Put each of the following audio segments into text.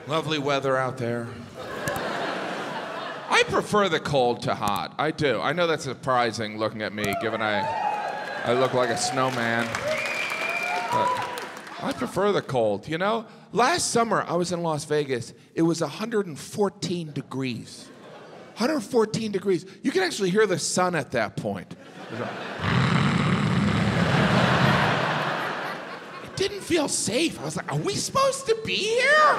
Lovely weather out there. I prefer the cold to hot. I do. I know that's surprising looking at me, given I look like a snowman. But I prefer the cold, you know? Last summer, I was in Las Vegas. It was 114 degrees. 114 degrees. You can actually hear the sun at that point. It didn't feel safe. I was like, are we supposed to be here?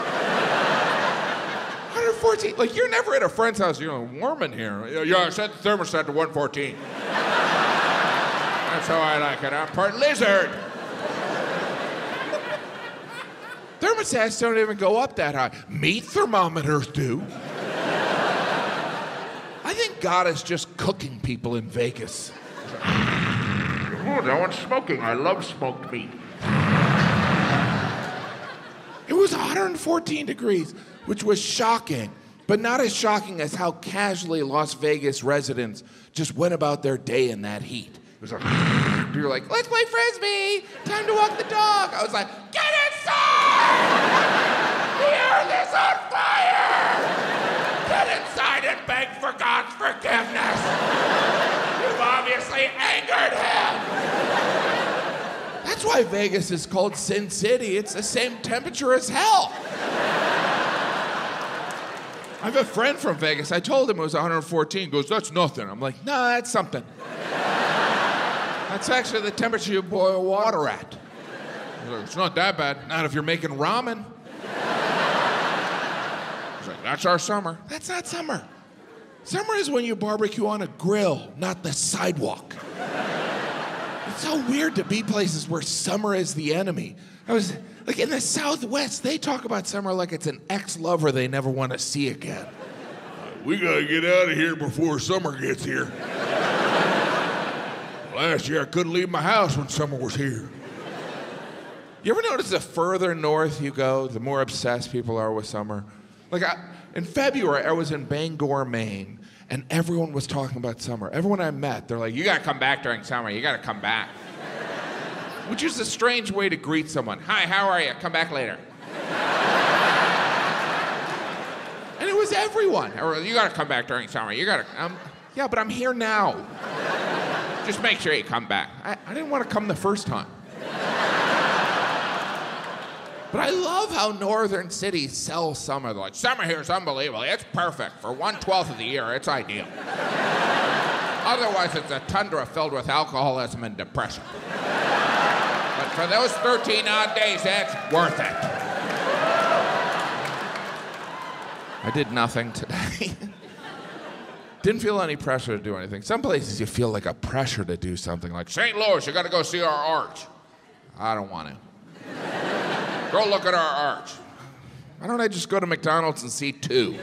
114. Like, you're never at a friend's house, you're warm in here. Yeah, I set the thermostat to 114. That's how I like it. I'm part lizard. Thermostats don't even go up that high. Meat thermometers do. I think God is just cooking people in Vegas. Oh, no one's smoking. I love smoked meat. It was 114 degrees, which was shocking, but not as shocking as how casually Las Vegas residents just went about their day in that heat. It was like, you were like, let's play Frisbee, time to walk the dog. I was like, get inside! The earth is on fire! Get inside and beg for God's forgiveness! You've obviously angered him! That's why Vegas is called Sin City. It's the same temperature as hell. I have a friend from Vegas. I told him it was 114. He goes, that's nothing. I'm like, no, that's something. That's actually the temperature you boil water at. He's like, it's not that bad. Not if you're making ramen. He's like, that's our summer. That's not summer. Summer is when you barbecue on a grill, not the sidewalk. It's so weird to be places where summer is the enemy. I was like, in the Southwest, they talk about summer like it's an ex-lover they never want to see again. We gotta get out of here before summer gets here. Last year, I couldn't leave my house when summer was here. You ever notice the further north you go, the more obsessed people are with summer? Like, in February, I was in Bangor, Maine, and everyone was talking about summer. Everyone I met, they're like, you gotta come back during summer, you gotta come back. Which is a strange way to greet someone. Hi, how are you? Come back later. And it was everyone. Or, you gotta come back during summer, you gotta, yeah, but I'm here now. Just make sure you come back. I didn't want to come the first time. But I love how northern cities sell summer. They're like, summer here is unbelievable. It's perfect. For 1/12 of the year, it's ideal. Otherwise, it's a tundra filled with alcoholism and depression. But for those 13 odd days, it's worth it. I did nothing today. Didn't feel any pressure to do anything. Some places you feel like a pressure to do something, like St. Louis, you gotta go see our arch. I don't want to. Go look at our arch. Why don't I just go to McDonald's and see 2?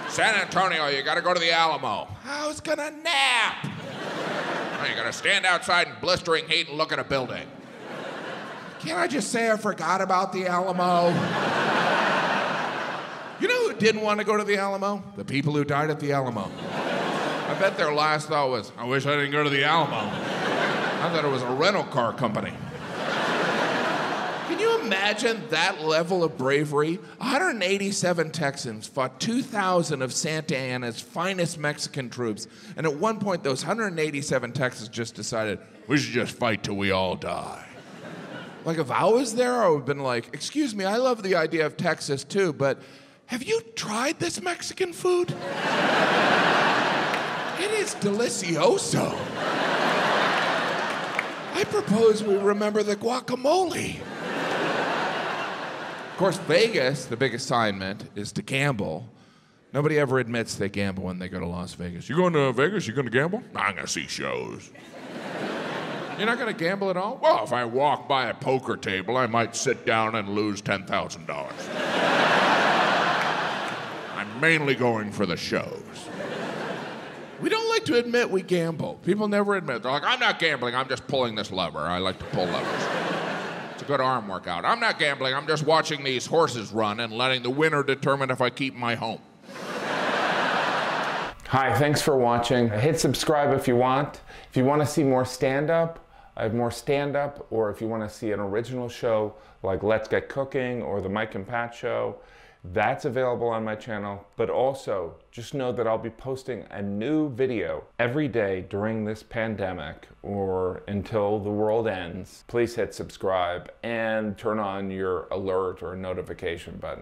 San Antonio, you gotta go to the Alamo. I was gonna nap. Oh, you gotta stand outside in blistering heat and look at a building. Can't I just say I forgot about the Alamo? You know who didn't want to go to the Alamo? The people who died at the Alamo. I bet their last thought was, I wish I didn't go to the Alamo. I thought it was a rental car company. Can you imagine that level of bravery? 187 Texans fought 2,000 of Santa Anna's finest Mexican troops, and at one point those 187 Texans just decided, we should just fight till we all die. Like, if I was there, I would have been like, excuse me, I love the idea of Texas too, but have you tried this Mexican food? It is delicioso. I propose we remember the guacamole. Of course, Vegas, the big assignment, is to gamble. Nobody ever admits they gamble when they go to Las Vegas. You going to Vegas? You going to gamble? I'm going to see shows. You're not going to gamble at all? Well, if I walk by a poker table, I might sit down and lose $10,000. I'm mainly going for the shows. We don't like to admit we gamble. People never admit. They're like, I'm not gambling, I'm just pulling this lever. I like to pull levers. It's a good arm workout. I'm not gambling, I'm just watching these horses run and letting the winner determine if I keep my home. Hi, thanks for watching. Hit subscribe if you want. If you want to see more stand-up, I have more stand-up, or if you want to see an original show like Let's Get Cooking or the Mike and Pat Show, that's available on my channel. But also, just know that I'll be posting a new video every day during this pandemic or until the world ends. Please hit subscribe and turn on your alert or notification button.